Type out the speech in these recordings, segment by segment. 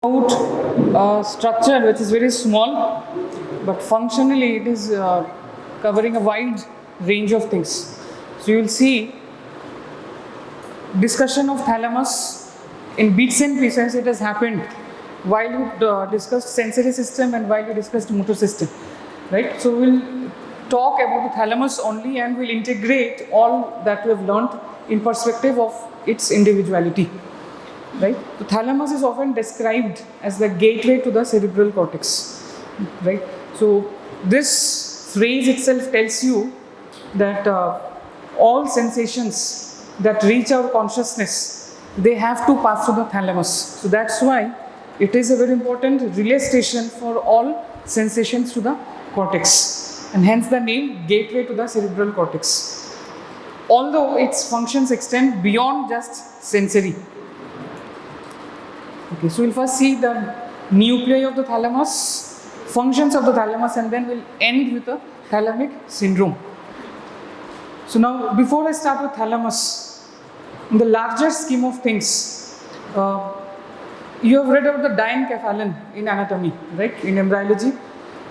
Out a structure which is very small, but functionally it is covering a wide range of things. So you will see discussion of thalamus in bits and pieces. It has happened while you discussed sensory system and while you discussed motor system, right? So we'll talk about the thalamus only and we'll integrate all that we have learned in perspective of its individuality. Right? The thalamus is often described as the gateway to the cerebral cortex. Right? So this phrase itself tells you that all sensations that reach our consciousness, they have to pass through the thalamus. So that's why it is a very important relay station for all sensations to the cortex, and hence the name gateway to the cerebral cortex. Although its functions extend beyond just sensory. Okay, so we'll first see the nuclei of the thalamus, functions of the thalamus, and then we'll end with the thalamic syndrome. So now, before I start with thalamus, in the larger scheme of things, you have read about the diencephalon in anatomy, right, in embryology.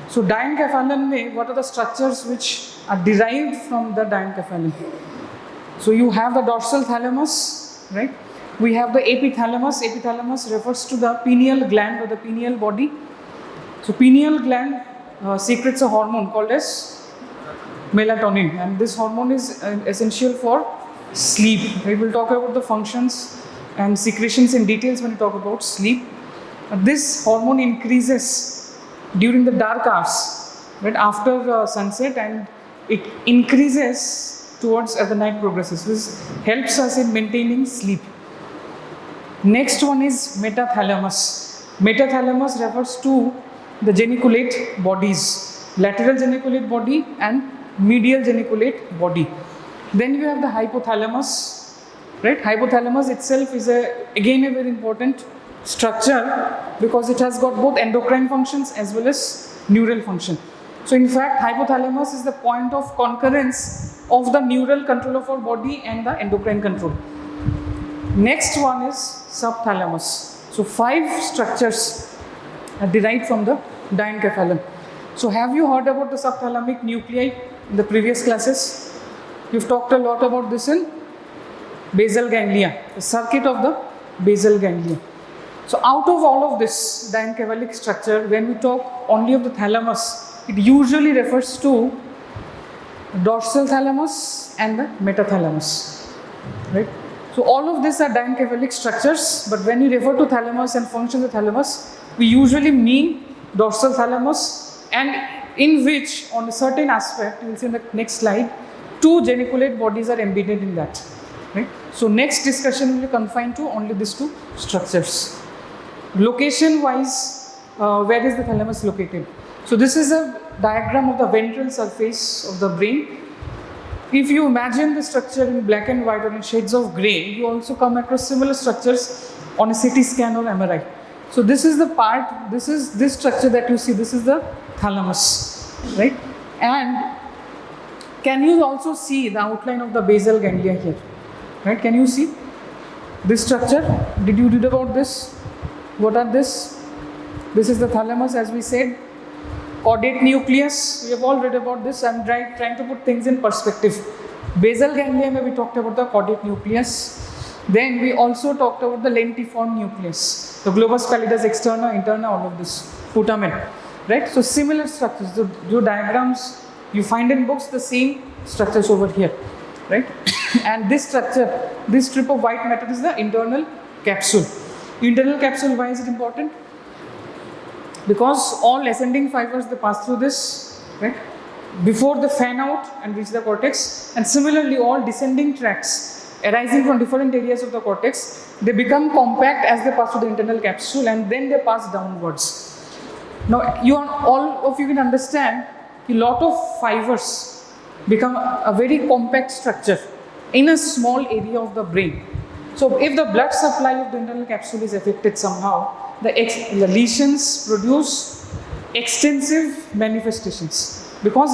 So diencephalon, what are the structures which are derived from the diencephalon? So you have the dorsal thalamus, right? We have the epithalamus. Epithalamus refers to the pineal gland or the pineal body. So pineal gland secretes a hormone called as melatonin, and this hormone is essential for sleep. Right? We'll talk about the functions and secretions in details when we talk about sleep. This hormone increases during the dark hours, right, after sunset, and it increases towards as the night progresses. This helps us in maintaining sleep. Next one is metathalamus. Metathalamus refers to the geniculate bodies, lateral geniculate body and medial geniculate body. Then you have the hypothalamus, right? Hypothalamus itself is again a very important structure because it has got both endocrine functions as well as neural function. So in fact, hypothalamus is the point of concurrence of the neural control of our body and the endocrine control. Next one is subthalamus. So 5 structures are derived from the diencephalon. So have you heard about the subthalamic nuclei in the previous classes? You've talked a lot about this in basal ganglia, the circuit of the basal ganglia. So out of all of this diencephalic structure, when we talk only of the thalamus, it usually refers to dorsal thalamus and the metathalamus, right? So all of these are diencephalic structures, but when you refer to thalamus and functions of thalamus, we usually mean dorsal thalamus, and in which on a certain aspect, you will see in the next slide, 2 geniculate bodies are embedded in that. Right? So next discussion will be confined to only these 2 structures. Location wise, where is the thalamus located? So this is a diagram of the ventral surface of the brain. If you imagine the structure in black and white or in shades of grey, you also come across similar structures on a CT scan or MRI. So this is the part, this is this structure that you see, this is the thalamus, right? And can you also see the outline of the basal ganglia here, right? Can you see this structure? Did you read about this? What are this? This is the thalamus, as we said. Caudate nucleus, we have all read about this. I am trying to put things in perspective. Basal ganglia, where we talked about the caudate nucleus. Then we also talked about the lentiform nucleus, the globus pallidus externa, interna, all of this, putamen, right? So similar structures, the diagrams you find in books, the same structures over here, right? And this structure, this strip of white matter is the internal capsule. Internal capsule, why is it important? Because all ascending fibers, they pass through this, right, before they fan out and reach the cortex, and similarly all descending tracts arising from different areas of the cortex, they become compact as they pass through the internal capsule and then they pass downwards. Now all of you can understand a lot of fibers become a very compact structure in a small area of the brain. So if the blood supply of the internal capsule is affected somehow, the lesions produce extensive manifestations because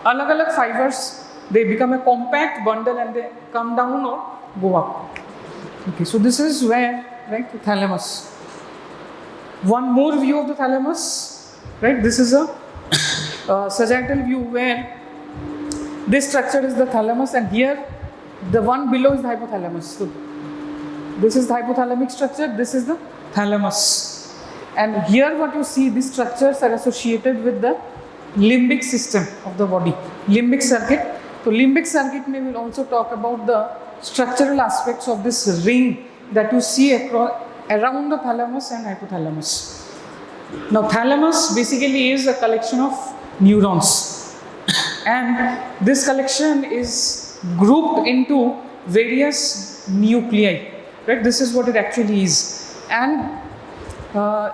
alag fibers, they become a compact bundle and they come down or go up. Okay, so this is where, right, the thalamus. One more view of the thalamus, right? This is a sagittal view where this structure is the thalamus, and here the one below is the hypothalamus. So this is the hypothalamic structure, this is the thalamus. And here what you see, these structures are associated with the limbic system of the body, limbic circuit. So limbic circuit we will also talk about the structural aspects of this ring that you see around the thalamus and hypothalamus. Now thalamus basically is a collection of neurons, and this collection is grouped into various nuclei, right? This is what it actually is, and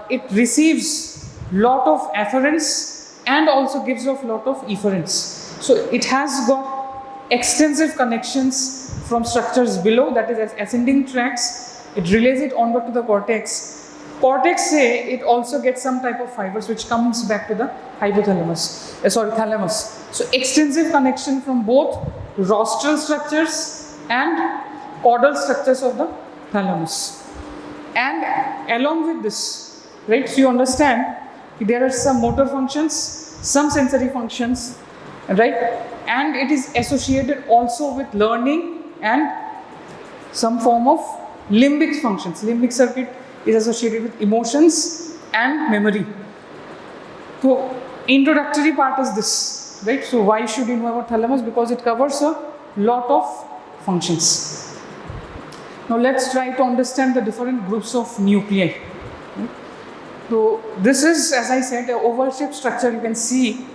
it receives lot of afferents and also gives off lot of efferents. So it has got extensive connections from structures below, that is as ascending tracts. It relays it onward to the cortex. Cortex say it also gets some type of fibers which comes back to the hypothalamus, thalamus. So extensive connection from both rostral structures and caudal structures of the thalamus. And along with this, right, so you understand there are some motor functions, some sensory functions, right, and it is associated also with learning and some form of limbic functions. Limbic circuit is associated with emotions and memory. So introductory part is this, right? So why should you know about thalamus? Because it covers a lot of functions. Now let's try to understand the different groups of nuclei. Right? So this is, as I said, an oval-shaped structure. You can see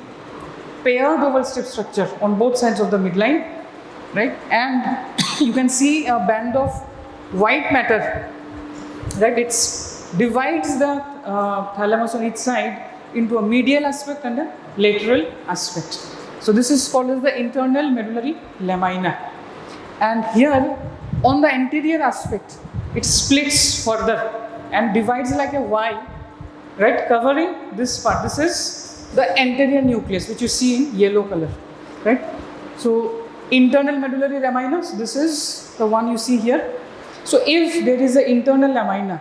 paired oval-shaped structure on both sides of the midline, right? And you can see a band of white matter, right? It divides the thalamus on each side into a medial aspect and a lateral aspect. So this is called as the internal medullary lamina. And here on the anterior aspect, it splits further and divides like a Y, right, covering this part. This is the anterior nucleus, which you see in yellow color, right? So internal medullary lamina, so this is the one you see here. So if there is an internal lamina,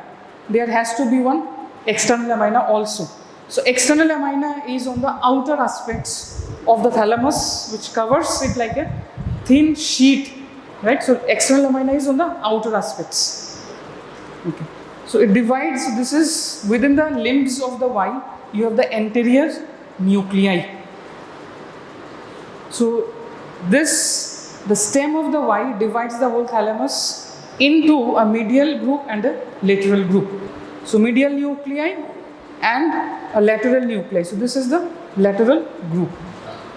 there has to be one external lamina also. So external lamina is on the outer aspects of the thalamus, which covers it like a thin sheet, right? So external lamina is on the outer aspects. Okay. So it divides. So this is within the limbs of the Y. You have the anterior nuclei. So this, the stem of the Y divides the whole thalamus into a medial group and a lateral group. So medial nuclei and a lateral nuclei. So this is the lateral group.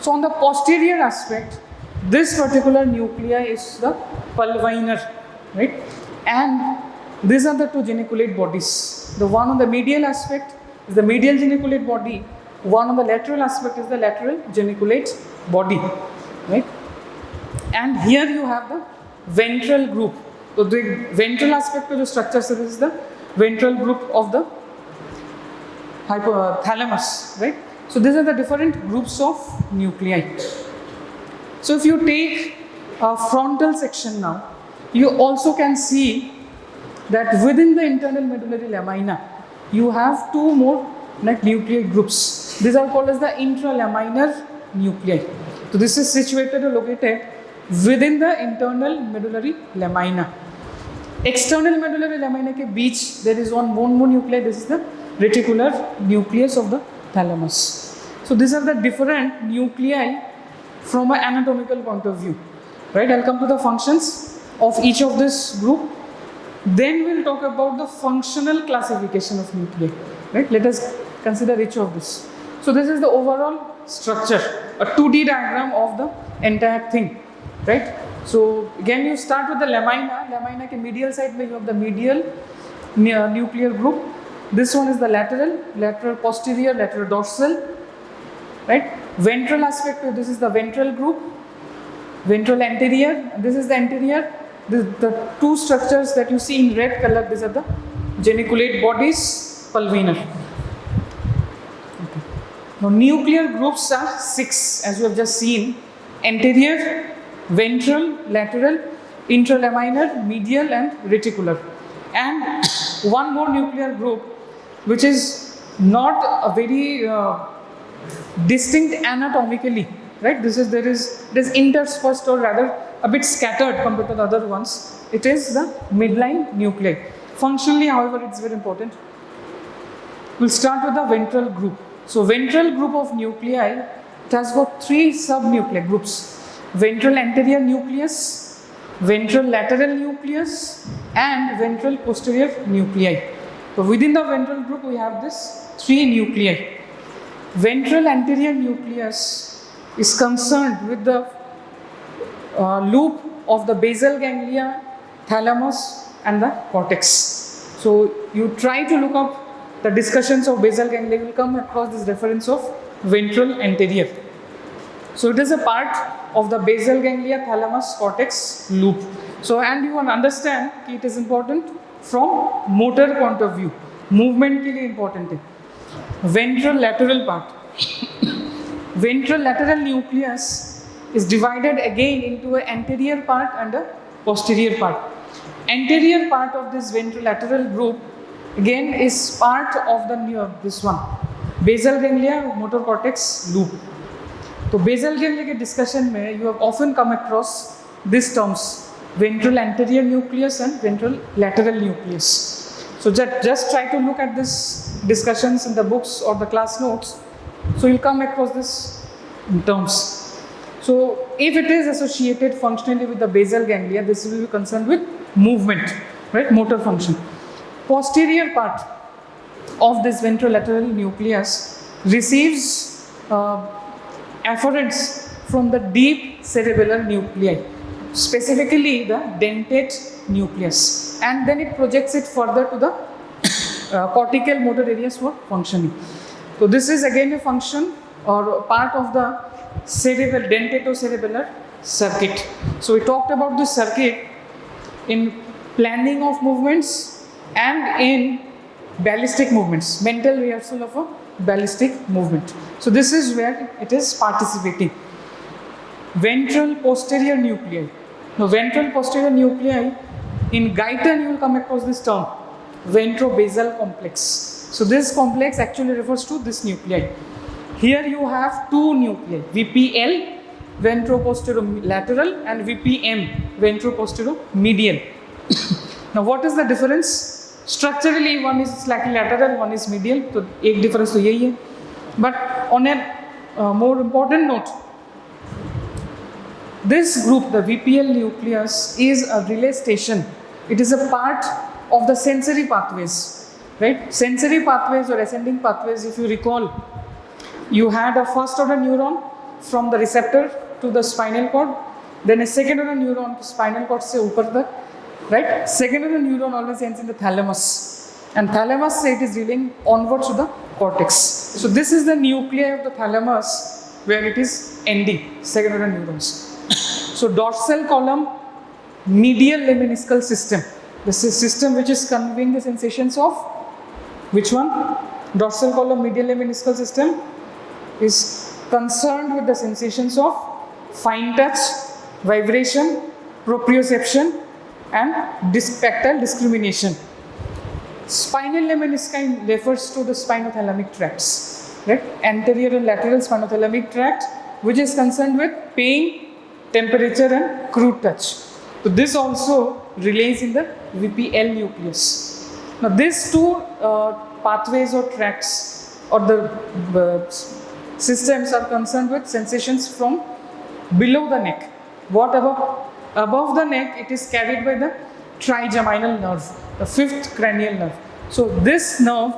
So on the posterior aspect, this particular nuclei is the pulvinar, right? And these are the two geniculate bodies. The one on the medial aspect is the medial geniculate body. One on the lateral aspect is the lateral geniculate body, right? And here you have the ventral group. So the ventral aspect of the structure, so this is the ventral group of the thalamus, right? So these are the different groups of nuclei. So if you take a frontal section now, you also can see that within the internal medullary lamina, you have two more nuclear groups. These are called as the intralaminar nuclei. So this is situated or located within the internal medullary lamina. External medullary lamina ke beach, there is one more nuclei. This is the reticular nucleus of the thalamus. So these are the different nuclei from an anatomical point of view, right? I'll come to the functions of each of this group. Then we'll talk about the functional classification of nuclei, right? Let us consider each of this. So this is the overall structure, a 2D diagram of the entire thing, right? So again, you start with the lamina. Lamina ke medial side where you have the medial nuclear group. This one is the lateral posterior, lateral dorsal, right? Ventral aspect, this is the ventral group. Ventral anterior, this is the anterior. The two structures that you see in red color, these are the geniculate bodies, pulvinar. Okay. Now nuclear groups are 6, as you have just seen: anterior, ventral, lateral, intralaminar, medial and reticular. And one more nuclear group which is not a very distinct anatomically, right? There's interspersed, or rather a bit scattered compared to the other ones. It is the midline nuclei. Functionally, however, it's very important. We'll start with the ventral group. So ventral group of nuclei, it has got three subnuclei groups: ventral anterior nucleus, ventral lateral nucleus, and ventral posterior nuclei. So within the ventral group, we have this three nuclei. Ventral anterior nucleus is concerned with the loop of the basal ganglia, thalamus, and the cortex. So you try to look up the discussions of basal ganglia, you will come across this reference of ventral anterior. So it is a part of the basal ganglia, thalamus, cortex loop. So, and you want to understand it is important from motor point of view. Movement के लिए important है. Ventral lateral part. Ventral lateral nucleus is divided again into an anterior part and a posterior part. Anterior part of this ventral lateral group again is part of the this one, basal ganglia, motor cortex loop. So basal ganglia के discussion में you have often come across these terms: ventral anterior nucleus and ventral lateral nucleus. So just try to look at this discussions in the books or the class notes. So you'll come across this terms. So if it is associated functionally with the basal ganglia, this will be concerned with movement, right? Motor function. Posterior part of this ventrolateral nucleus receives afferents from the deep cerebellar nuclei, specifically the dentate nucleus, and then it projects it further to the cortical motor areas for functioning. So this is again a function or part of the cerebral dentato-cerebellar circuit. So we talked about this circuit in planning of movements and in ballistic movements, mental rehearsal of a ballistic movement. So this is where it is participating. Ventral posterior nuclei. Now ventral posterior nuclei, in Guyton you will come across this term, ventrobasal complex. So this complex actually refers to this nuclei. Here you have two nuclei, VPL, ventroposterolateral, and VPM, ventroposteromedial. Now what is the difference? Structurally one is slightly lateral, one is medial, so एक difference तो यही है. But on a more important note, this group, the VPL nucleus, is a relay station. It is a part of the sensory pathways, right? Sensory pathways or ascending pathways, if you recall, you had a first order neuron from the receptor to the spinal cord, then a second order neuron to spinal cord से ऊपर तक, right? Second order neuron always ends in the thalamus, and thalamus it is reeling onwards to the cortex. So this is the nuclei of the thalamus where it is ending, second order neurons. So dorsal column, medial lemniscal system, this is system which is conveying the sensations of which one? Dorsal column medial lemniscal system is concerned with the sensations of fine touch, vibration, proprioception, and tactile discrimination. Spinal lemniscus refers to the spinothalamic tracts, right? Anterior and lateral spinothalamic tract, which is concerned with pain, temperature, and crude touch. So this also relays in the VPL nucleus. Now these two pathways or tracts or the systems are concerned with sensations from below the neck. What above? Above the neck, it is carried by the trigeminal nerve, the fifth cranial nerve. So this nerve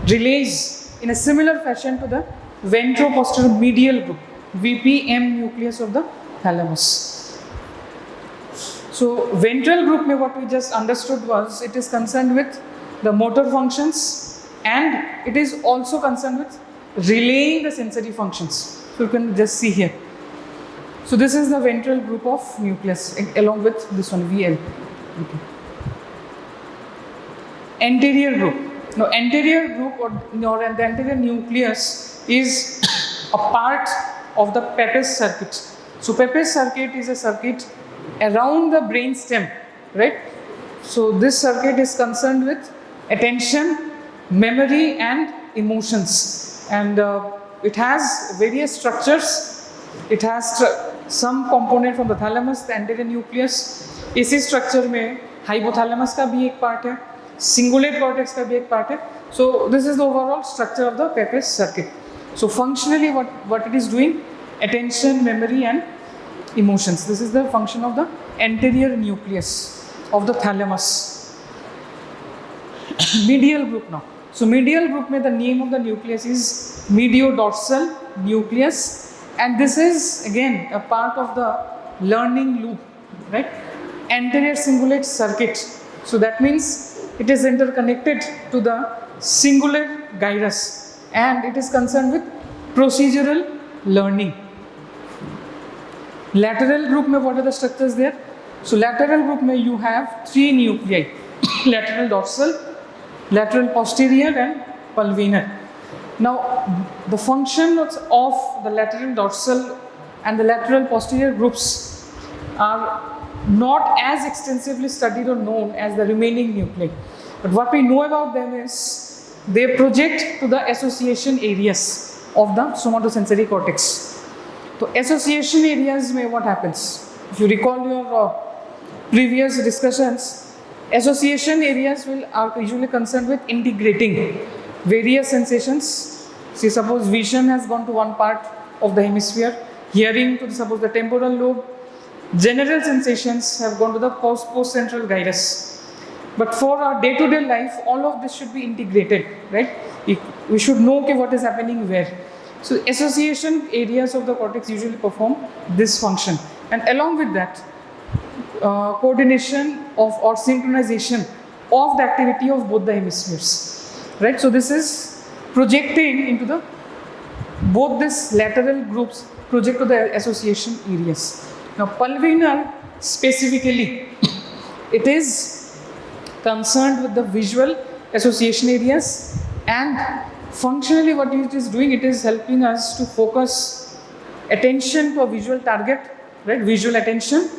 relays in a similar fashion to the ventroposteromedial group, VPM nucleus of the thalamus. So ventral group mein what we just understood was it is concerned with the motor functions and it is also concerned with relaying the sensory functions. So you can just see here. So this is the ventral group of nucleus along with this one VL. Okay. Anterior group. Now anterior group or the anterior nucleus is a part of the Pepys circuit. So Pepys circuit is a circuit around the brain stem, right? So this circuit is concerned with attention, memory and emotions, and it has various structures. It has some component from the thalamus, the anterior nucleus. इसी structure में hypothalamus का भी एक part है, cingulate cortex का भी एक part है. So this is the overall structure of the Pepys circuit. So functionally, what it is doing? Attention, memory, and emotions. This is the function of the anterior nucleus of the thalamus. Medial group now. So medial group में the name of the nucleus is mediodorsal nucleus, and this is again a part of the learning loop, right? Anterior cingulate circuit. So that means it is interconnected to the cingulate gyrus, and it is concerned with procedural learning. Lateral group में what are the structures there? So lateral group में you have three nuclei: lateral dorsal, lateral posterior, and pulvinar. Now the functions of the lateral dorsal and the lateral posterior groups are not as extensively studied or known as the remaining nuclei. But what we know about them is they project to the association areas of the somatosensory cortex. So association areas में what happens? If you recall your previous discussions, association areas are usually concerned with integrating various sensations. See, suppose vision has gone to one part of the hemisphere, hearing to suppose the temporal lobe, general sensations have gone to the post-central gyrus. But for our day-to-day life, all of this should be integrated, right? We should know what is happening where. So association areas of the cortex usually perform this function, and along with that, coordination of or synchronization of the activity of both the hemispheres, right? So this is projecting into the both these lateral groups project to the association areas. Now pulvinar specifically, it is concerned with the visual association areas, and functionally what it is doing, it is helping us to focus attention to a visual target, right? Visual attention,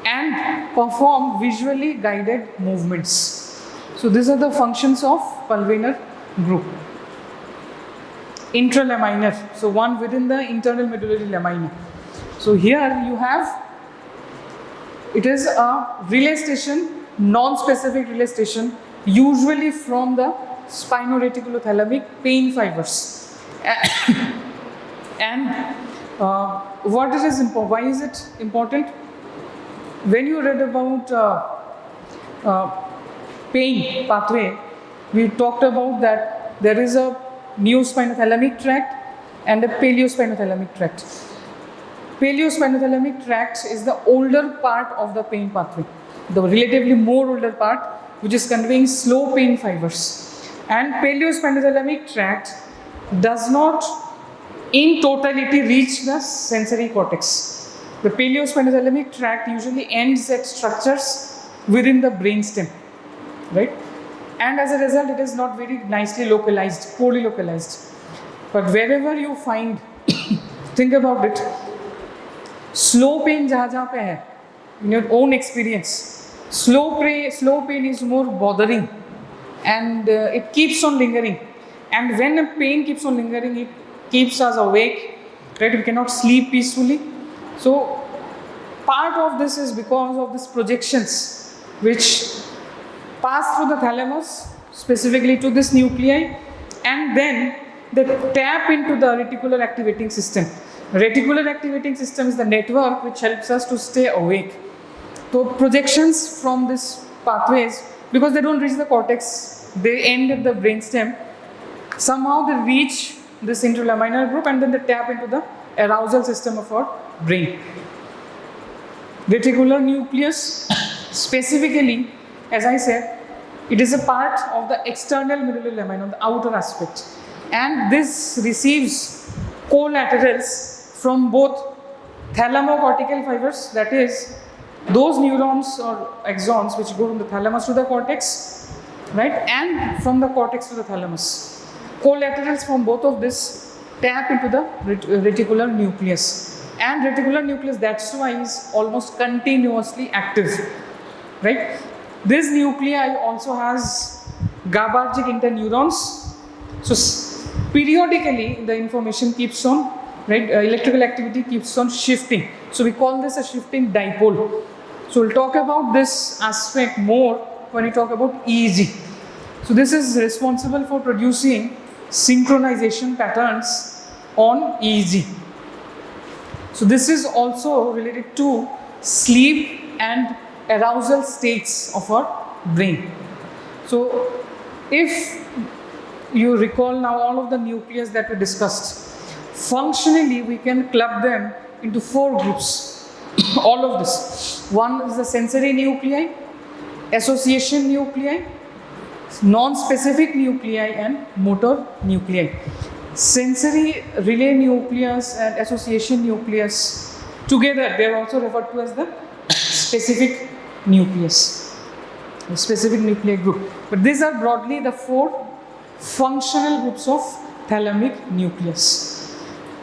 and perform visually guided movements. So these are the functions of pulvinar group. Intralaminar, so one within the internal medullary lamina. So here you have, it is a relay station, non-specific relay station, usually from the spinoreticulothalamic pain fibers. And what it is important? Why is it important? When you read about pain pathway, we talked about that there is a neospinothalamic tract and a paleospinothalamic tract. Paleospinothalamic tract is the older part of the pain pathway, the relatively more older part, which is conveying slow pain fibers. And paleospinothalamic tract does not in totality reach the sensory cortex. The paleospinothalamic tract usually ends at structures within the brainstem, right? And as a result, it is not very nicely localized, poorly localized. But wherever you find, think about it, slow pain जहाँ पे है, in your own experience, slow pain is more bothering, and it keeps on lingering. And when a pain keeps on lingering, it keeps us awake, right? We cannot sleep peacefully. So part of this is because of these projections which pass through the thalamus, specifically to this nuclei, and then they tap into the reticular activating system. Reticular activating system is the network which helps us to stay awake. So projections from these pathways, because they don't reach the cortex, they end at the brainstem. Somehow they reach this intralaminar group, and then they tap into the arousal system of our brain. Reticular nucleus, specifically, as I said, it is a part of the external medullary lamina, the outer aspect, and this receives collaterals from both thalamocortical fibers, that is, those neurons or axons which go from the thalamus to the cortex, right, and from the cortex to the thalamus. Collaterals from both of this tap into the reticular nucleus, and reticular nucleus, that's why is almost continuously active, right? This nuclei also has GABAergic interneurons. So periodically the information keeps on, right, electrical activity keeps on shifting. So we call this a shifting dipole. So we'll talk about this aspect more when we talk about EEG. So this is responsible for producing synchronization patterns on EEG. So this is also related to sleep and arousal states of our brain. So if you recall now all of the nucleus that we discussed, functionally we can club them into 4 groups. All of this. One is the sensory nuclei, association nuclei, non-specific nuclei and motor nuclei. Sensory relay nucleus and association nucleus together, they are also referred to as the specific nucleus, the specific nuclear group. But these are broadly the 4 functional groups of thalamic nucleus.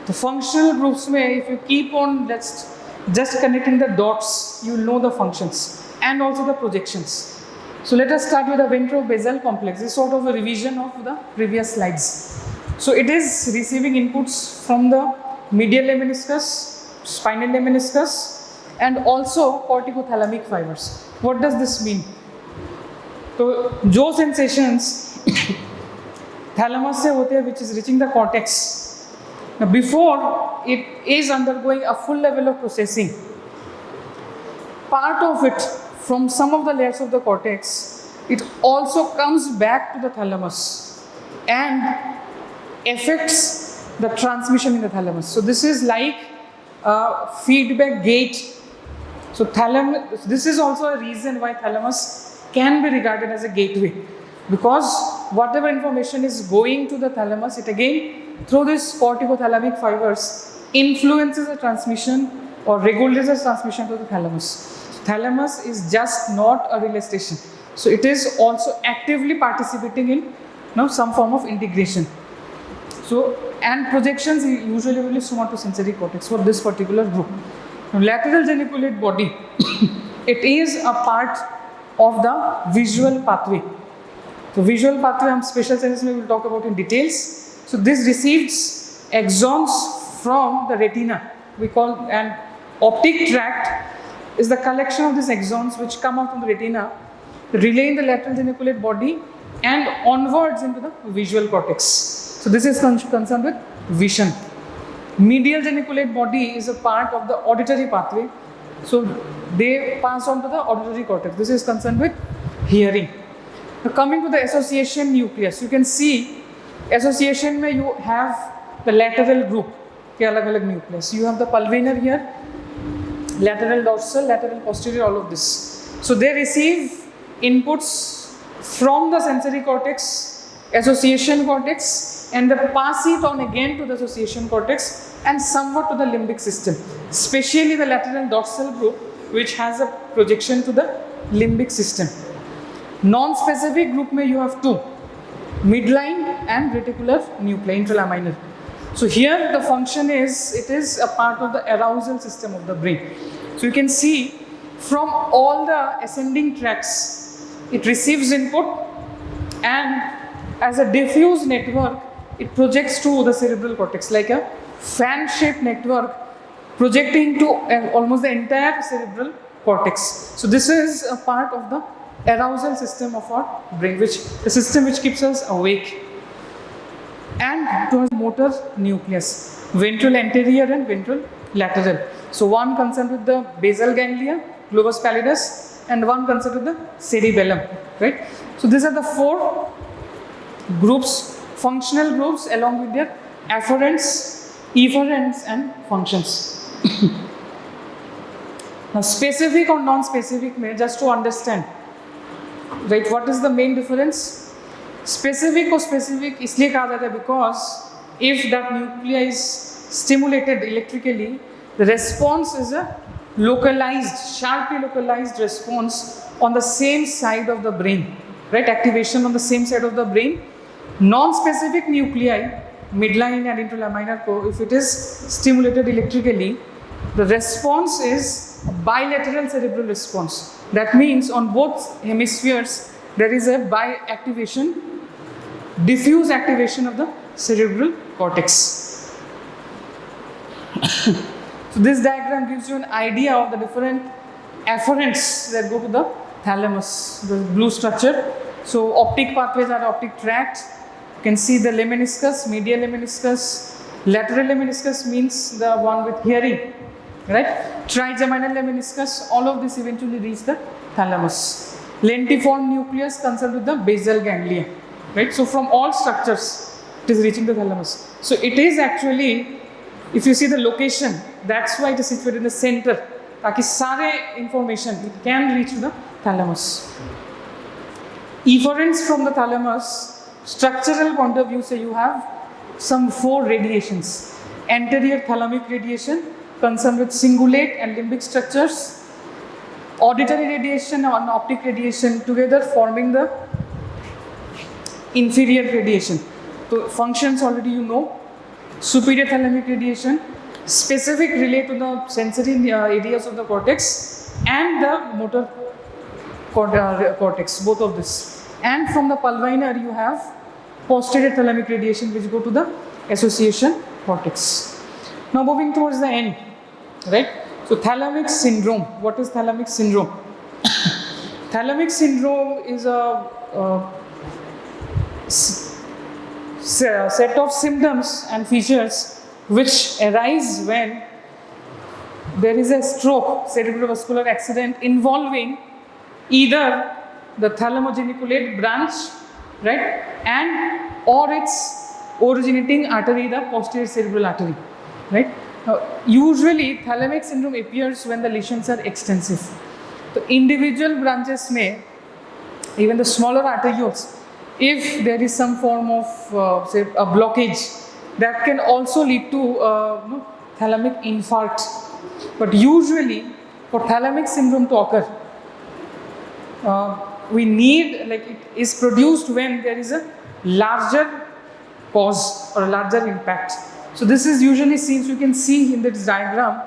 The functional groups may, if you keep on just connecting the dots, you will know the functions and also the projections. So let us start with the ventrobasal complex. This is sort of a revision of the previous slides. So it is receiving inputs from the medial lemniscus, spinal lemniscus and also corticothalamic fibers. What does this mean? So jaw sensations thalamus se hote hai, which is reaching the cortex. Now before it is undergoing a full level of processing, part of it from some of the layers of the cortex, it also comes back to the thalamus and affects the transmission in the thalamus. So this is like a feedback gate. So thalamus, this is also a reason why thalamus can be regarded as a gateway, because whatever information is going to the thalamus, it again through this corticothalamic fibers influences the transmission or regulates the transmission to the thalamus. Thalamus is just not a relay station. So it is also actively participating in some form of integration. So, and projections usually will be somatosensory cortex for this particular group. Now, lateral geniculate body, it is a part of the visual pathway. So, visual pathway, special senses we will talk about in details. So, this receives axons from the retina. We call an optic tract is the collection of these axons which come out from the retina, relay in the lateral geniculate body and onwards into the visual cortex. So this is concerned with vision. Medial geniculate body is a part of the auditory pathway. So they pass on to the auditory cortex. This is concerned with hearing. Now coming to the association nucleus, you can see association mein you have the lateral group ke alag-alag nucleus. You have the pulvinar here, lateral dorsal, lateral posterior, all of this. So they receive inputs from the sensory cortex, association cortex, and they pass it on again to the association cortex and somewhat to the limbic system, especially the lateral dorsal group, which has a projection to the limbic system. Non-specific group mein you have 2, midline and reticular nuclei, intralaminar. So here the function is, it is a part of the arousal system of the brain. So you can see from all the ascending tracts, it receives input and as a diffuse network, it projects to the cerebral cortex like a fan-shaped network projecting to almost the entire cerebral cortex. So this is a part of the arousal system of our brain, which the system which keeps us awake. And towards motor nucleus, ventral anterior and ventral lateral. So one concerned with the basal ganglia, globus pallidus, and one concerned with the cerebellum, right? So these are the 4 groups, functional groups along with their afferents, efferents and functions. Now specific or non-specific, just to understand, right, what is the main difference? Specific or specific इसलिए कहा जाता है because if that nuclei is stimulated electrically, the response is a localized, sharply localized response on the same side of the brain, right? Activation on the same side of the brain. Non-specific nuclei, midline and intralaminar core, if it is stimulated electrically, the response is a bilateral cerebral response. That means on both hemispheres, there is a bi-activation, diffuse activation of the cerebral cortex. So this diagram gives you an idea of the different afferents that go to the thalamus, the blue structure. So optic pathways are optic tract. You can see the lemniscus, medial lemniscus. Lateral lemniscus means the one with hearing, right? Trigeminal lemniscus, all of this eventually reach the thalamus. Lentiform nucleus concerned with the basal ganglia, right? So from all structures, it is reaching the thalamus. So it is actually, if you see the location, that's why it is situated in the center. ताकि सारे information it can reach to the thalamus. Efferents from the thalamus, structural point of view, say you have some 4 radiations. Anterior thalamic radiation concerned with cingulate and limbic structures. Auditory radiation and optic radiation together forming the inferior radiation. So functions already you know. Superior thalamic radiation, specific relate to the sensory areas of the cortex and the motor cortex, both of this. And from the pulvinar you have posterior thalamic radiation which go to the association cortex. Now moving towards the end, right? So thalamic syndrome. What is thalamic syndrome? Thalamic syndrome is a set of symptoms and features which arise when there is a stroke, cerebrovascular accident involving either the thalamo-geniculate branch, right, and or its originating artery, the posterior cerebral artery, right. Usually thalamic syndrome appears when the lesions are extensive. So individual branches may, even the smaller arterioles, if there is some form of say a blockage, that can also lead to thalamic infarct. But usually for thalamic syndrome to occur, we need, like, it is produced when there is a larger cause or a larger impact. So this is usually seen, so you can see in this diagram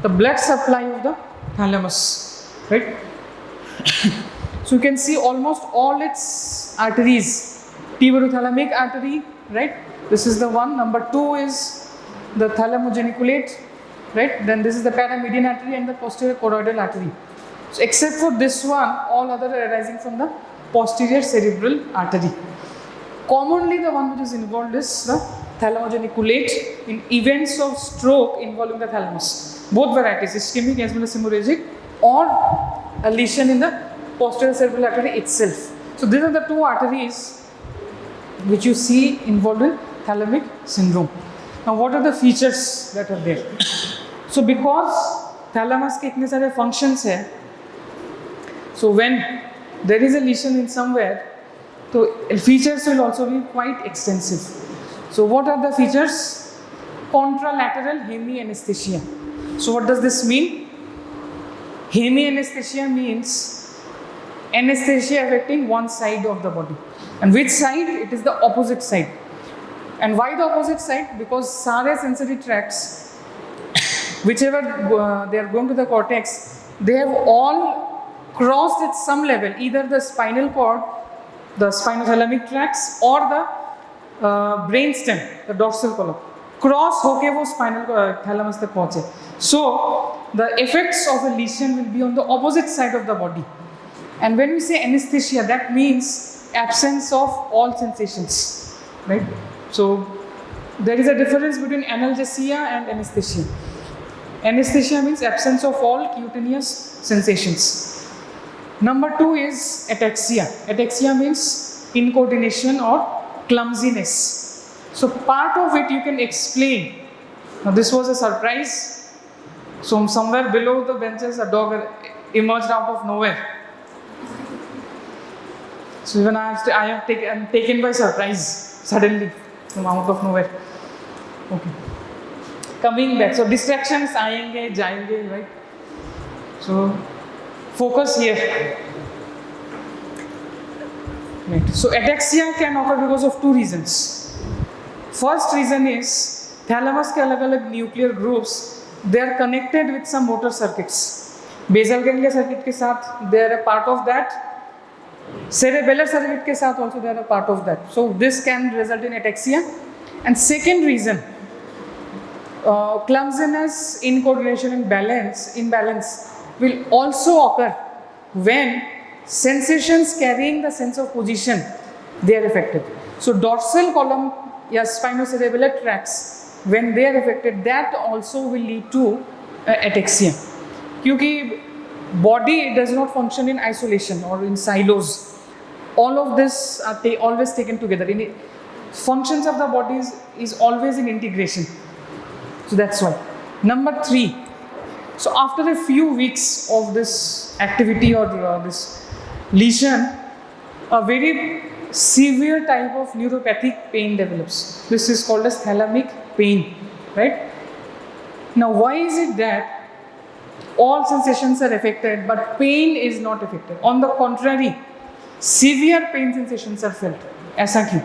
the blood supply of the thalamus, right. So you can see almost all its arteries, tibiothalamic artery, right, this is the one. Number 2 is the thalamo-geniculate, right, then this is the paramedian artery and the posterior choroidal artery. So except for this one, all other are arising from the posterior cerebral artery. Commonly the one which is involved is the thalamo-geniculate in events of stroke involving the thalamus. Both varieties, ischemic as well as hemorrhagic, or a lesion in the posterior cerebral artery itself. So these are the 2 arteries which you see involved in thalamic syndrome. Now what are the features that are there? So because thalamus के इतने सारे functions हैं, so when there is a lesion in somewhere, so features will also be quite extensive. So what are the features? Contralateral hemianesthesia. So what does this mean? Hemianesthesia means anesthesia affecting one side of the body. And which side? It is the opposite side. And why the opposite side? Because sare sensory tracts, whichever they are going to the cortex, they have all crossed at some level, either the spinal cord, the spinothalamic tracts, or the brainstem, the dorsal column. Cross होके वो spinal thalamus तक पहुँचे. So the effects of a lesion will be on the opposite side of the body. And when we say anesthesia, that means absence of all sensations, right? So there is a difference between analgesia and anesthesia. Anesthesia means absence of all cutaneous sensations. Number 2 is ataxia. Ataxia means incoordination or clumsiness. So part of it you can explain. Now this was a surprise. So somewhere below the benches a dog emerged out of nowhere. So even I am taken by surprise suddenly from out of nowhere. Okay. Coming back. So distractions आएंगे, जाएंगे, right? So focus here. Right. So ataxia can occur because of 2 reasons. First reason is thalamus के अलग-अलग nuclear groups, they are connected with some motor circuits. Basal ganglia circuit के साथ they are a part of that. Cerebellar surrogate के साथ also they are a part of that. So this can result in ataxia. And second reason, clumsiness, incoordination and imbalance will also occur when sensations carrying the sense of position, they are affected. So dorsal column, yes, spinocerebellar tracts, when they are affected, that also will lead to ataxia. Because body does not function in isolation or in silos. All of this are always taken together. Functions of the body is always in integration. So that's why. Number 3. So after a few weeks of this activity or this lesion, a very severe type of neuropathic pain develops. This is called as thalamic pain, right? Now why is it that all sensations are affected but pain is not affected? On the contrary, severe pain sensations are felt. ऐसा क्यों?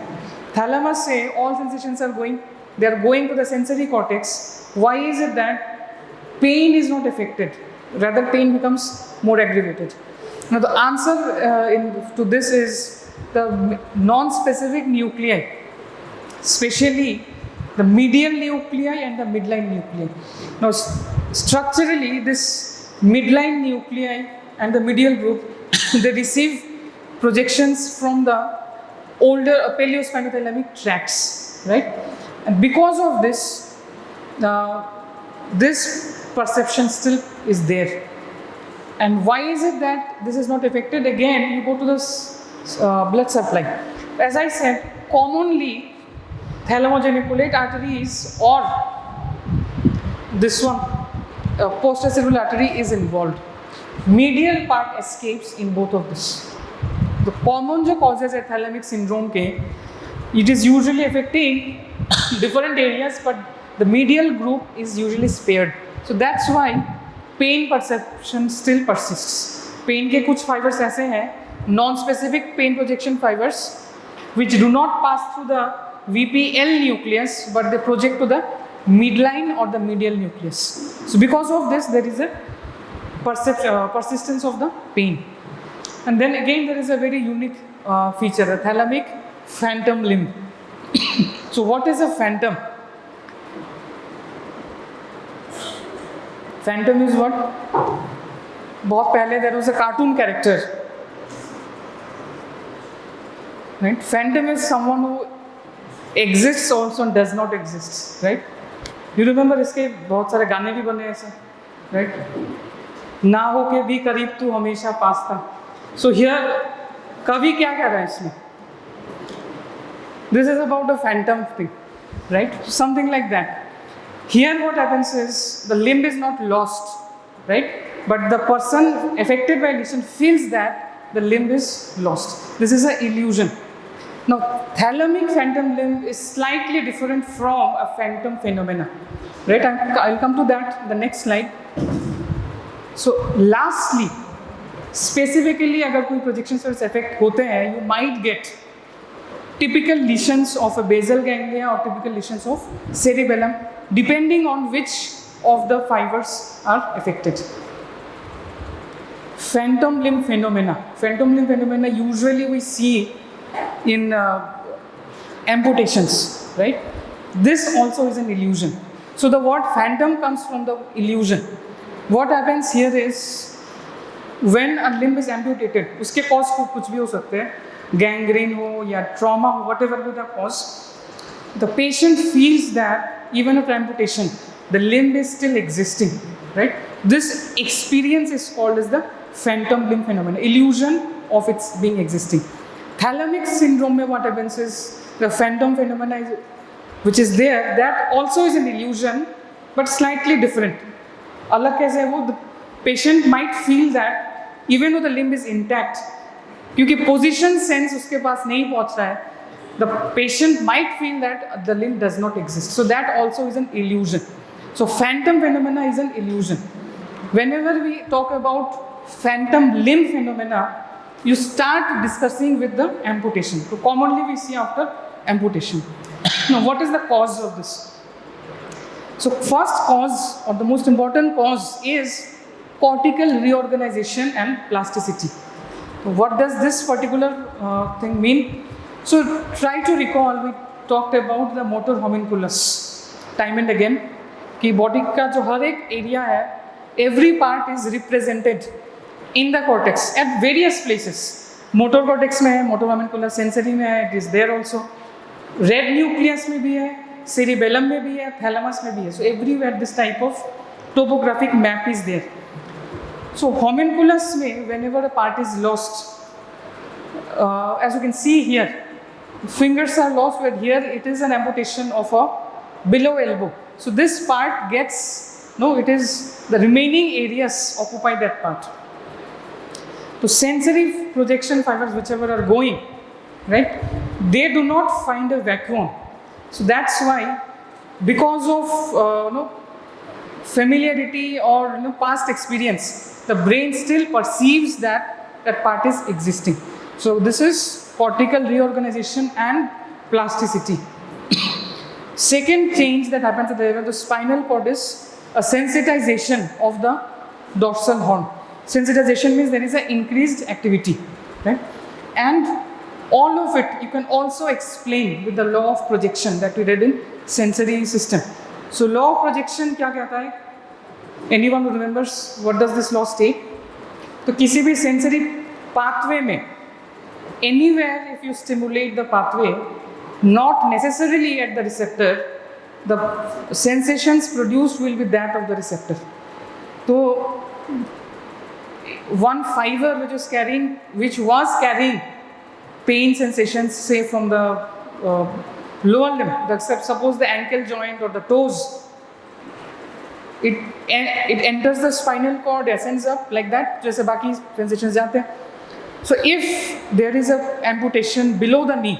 Thalamus say all sensations are going to the sensory cortex. Why is it that pain is not affected? Rather, pain becomes more aggravated. Now, the answer to this is the non-specific nuclei, especially the medial nuclei and the midline nuclei. Now, structurally, this midline nuclei and the medial group, they receive projections from the older paleospinothalamic tracts, right? And because of this, this perception still is there. And why is it that this is not affected? Again, you go to the blood supply. As I said, commonly thalamo-geniculate arteries or this one, posterior artery is involved. Medial part escapes in both of this. The common causes of thalamic syndrome के, it is usually affecting different areas, but the medial group is usually spared. So that's why pain perception still persists. Pain के कुछ fibers ऐसे हैं, non-specific pain projection fibers, which do not pass through the VPL nucleus, but they project to the midline or the medial nucleus. So because of this, there is a persistence of the pain. And then again, there is a very unique feature, the thalamic phantom limb. So what is a phantom? Phantom is what? बहुत पहले there was a cartoon character, right? Phantom is someone who exists also and does not exist, right? You remember इसके बहुत सारे गाने भी बने ऐसे, right? ना हो के भी करीब तू हमेशा पास था. So here, कवि क्या कह रहा है इसमें? This is about a phantom thing, right? Something like that. Here what happens is, the limb is not lost, right? But the person affected by lesion feels that the limb is lost. This is an illusion. Now, thalamic phantom limb is slightly different from a phantom phenomena, right? I'll come to that in the next slide. So, lastly, specifically अगर कोई projection cells affect होते हैं, you might get typical lesions of a basal ganglia or typical lesions of cerebellum, depending on which of the fibers are affected. Phantom limb phenomena. Phantom limb phenomena usually we see in amputations, right? This also is an illusion. So the word phantom comes from the illusion. What happens here is, when a limb is amputated, उसके cause कुछ भी हो सकते हैं, gangrene हो या trauma हो, whatever be the cause, the patient feels that even after amputation, the limb is still existing, right? This experience is called as the phantom limb phenomenon, illusion of its being existing. Thalamic syndrome में what happens is, the phantom phenomena is, which is there, that also is an illusion, but slightly different. अलग कैसे है वो? The patient might feel that even though the limb is intact, क्योंकि position sense उसके पास नहीं पहुंच रहा है, the patient might feel that the limb does not exist. So that also is an illusion. So phantom phenomena is an illusion. Whenever we talk about phantom limb phenomena, you start discussing with the amputation. So commonly we see after amputation. Now what is the cause of this? So first cause, or the most important cause, is cortical reorganization and plasticity. What does this particular thing mean? So try to recall, we talked about the motor homunculus time and again कि body का जो हर एक area है, every part is represented in the cortex at various places. Motor cortex में है, motor homunculus, sensory में है, it is there also. Red nucleus में भी है, cerebellum में भी है, thalamus में भी है. So everywhere this type of topographic map is there. So homunculus में whenever a part is lost, as you can see here, fingers are lost, where here it is an amputation of a below elbow. So this part gets, no, it is the remaining areas occupy that part. So sensory projection fibers whichever are going, right, they do not find a vacuum. So that's why, because of familiarity or past experience, the brain still perceives that that part is existing. So this is cortical reorganization and plasticity. Second change that happens at the level of the spinal cord is a sensitization of the dorsal horn. Sensitization means there is an increased activity, right? And all of it you can also explain with the law of projection that we read in sensory system. So law of projection क्या कहता है? Anyone who remembers what does this law state? तो किसी भी sensory pathway में, anywhere if you stimulate the pathway, not necessarily at the receptor, the sensations produced will be that of the receptor. So one fiber which was carrying pain sensations, say from the lower limb, suppose the ankle joint or the toes, it enters the spinal cord, ascends up like that, जैसे बाकी sensations जाते हैं. So if there is a amputation below the knee,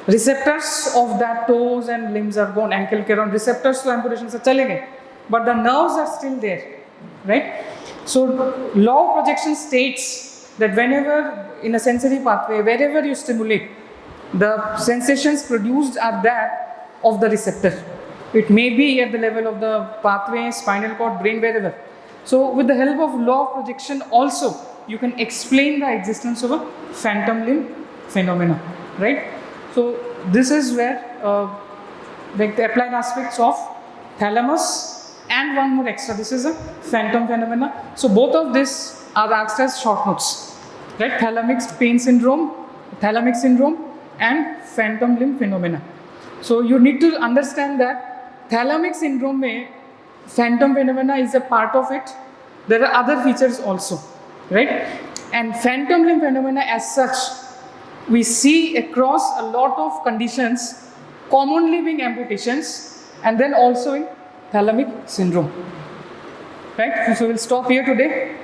receptors of that toes and limbs are gone, ankle के around receptors to amputation से चले गए, but the nerves are still there, right? So law of projection states that whenever in a sensory pathway, wherever you stimulate, the sensations produced are that of the receptor. It may be at the level of the pathway, spinal cord, brain, wherever. So with the help of law of projection also, you can explain the existence of a phantom limb phenomena, right? So this is where like the applied aspects of thalamus. And one more extra, this is a phantom phenomena. So both of these are asked as short notes, right? Thalamic pain syndrome, thalamic syndrome, and phantom limb phenomena. So you need to understand that thalamic syndrome mein phantom phenomena is a part of it. There are other features also, right? And phantom limb phenomena as such, we see across a lot of conditions, commonly being amputations, and then also in thalamic syndrome, right? So we'll stop here today.